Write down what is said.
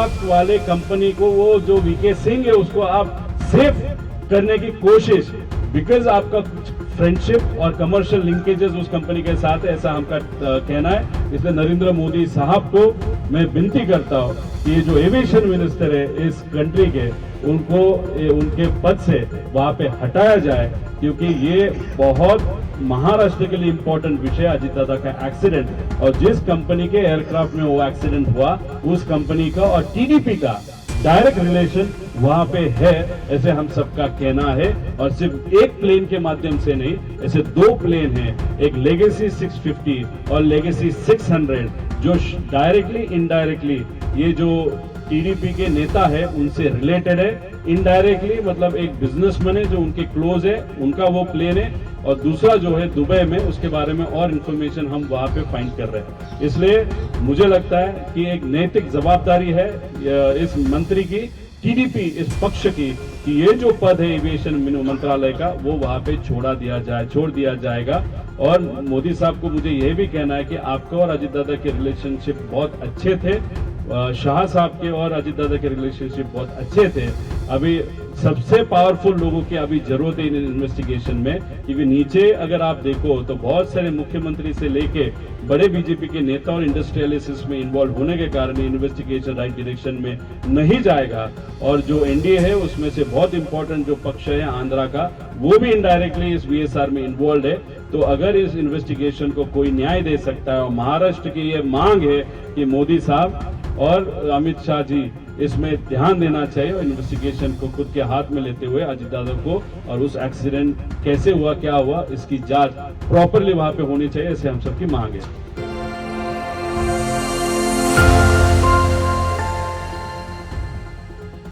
Aircraft वाले company को, वो जो वीके सिंह है उसको आप सेफ करने की कोशिश, बिकॉज आपका फ्रेंडशिप और कमर्शियल लिंकेजेस उस कंपनी के साथ है, ऐसा हमका कहना है। इसलिए नरेंद्र मोदी साहब को मैं विनती करता हूँ कि ये जो एविएशन मिनिस्टर है इस कंट्री के, उनको उनके पद से वहां पे हटाया जाए, क्योंकि ये बहुत महाराष्ट्र के लिए इंपॉर्टेंट विषय अजीत दादा का एक्सीडेंट, और जिस कंपनी के एयरक्राफ्ट में वो एक्सीडेंट हुआ उस कंपनी का और टीडीपी का डायरेक्ट रिलेशन वहां पे है, ऐसे हम सबका कहना है। और सिर्फ एक प्लेन के माध्यम से नहीं, ऐसे दो प्लेन हैं, एक लेगेसी 650 और लेगेसी 600, जो डायरेक्टली इनडायरेक्टली ये जो टीडीपी के नेता है उनसे रिलेटेड है। इनडायरेक्टली मतलब एक बिजनेसमैन है जो उनके क्लोज है, उनका वो प्लेन है, और दूसरा जो है दुबई में, उसके बारे में और इंफॉर्मेशन हम वहां पे फाइंड कर रहे हैं। इसलिए मुझे लगता है कि एक नैतिक जवाबदारी है इस मंत्री की, टीडीपी इस पक्ष की, कि ये जो पद है एविएशन मंत्रालय का वो वहां पे छोड़ दिया जाएगा। और मोदी साहब को मुझे यह भी कहना है कि आपका और अजीत दादा के रिलेशनशिप बहुत अच्छे थे, शाह साहब के और अजीत दादा के रिलेशनशिप बहुत अच्छे थे। अभी सबसे पावरफुल लोगों की अभी जरूरत है इन इन्वेस्टिगेशन में, क्योंकि नीचे अगर आप देखो तो बहुत सारे मुख्यमंत्री से लेके बड़े बीजेपी के नेता और इंडस्ट्रियलिस्ट में इन्वॉल्व होने के कारण इन्वेस्टिगेशन राइट डायरेक्शन में नहीं जाएगा। और जो एनडीए है उसमें से बहुत इंपॉर्टेंट जो पक्ष है आंध्रा का, वो भी इनडायरेक्टली इस वीएसआर में इन्वॉल्व है। तो अगर इस इन्वेस्टिगेशन को कोई न्याय दे सकता है, और महाराष्ट्र की ये मांग है कि मोदी साहब और अमित शाह जी इसमें ध्यान देना चाहिए और इन्वेस्टिगेशन को खुद के हाथ में लेते हुए अजीत दादा को, और उस एक्सीडेंट कैसे हुआ, क्या हुआ, इसकी जांच प्रॉपरली वहां पे होनी चाहिए, ऐसे हम सबकी मांग है।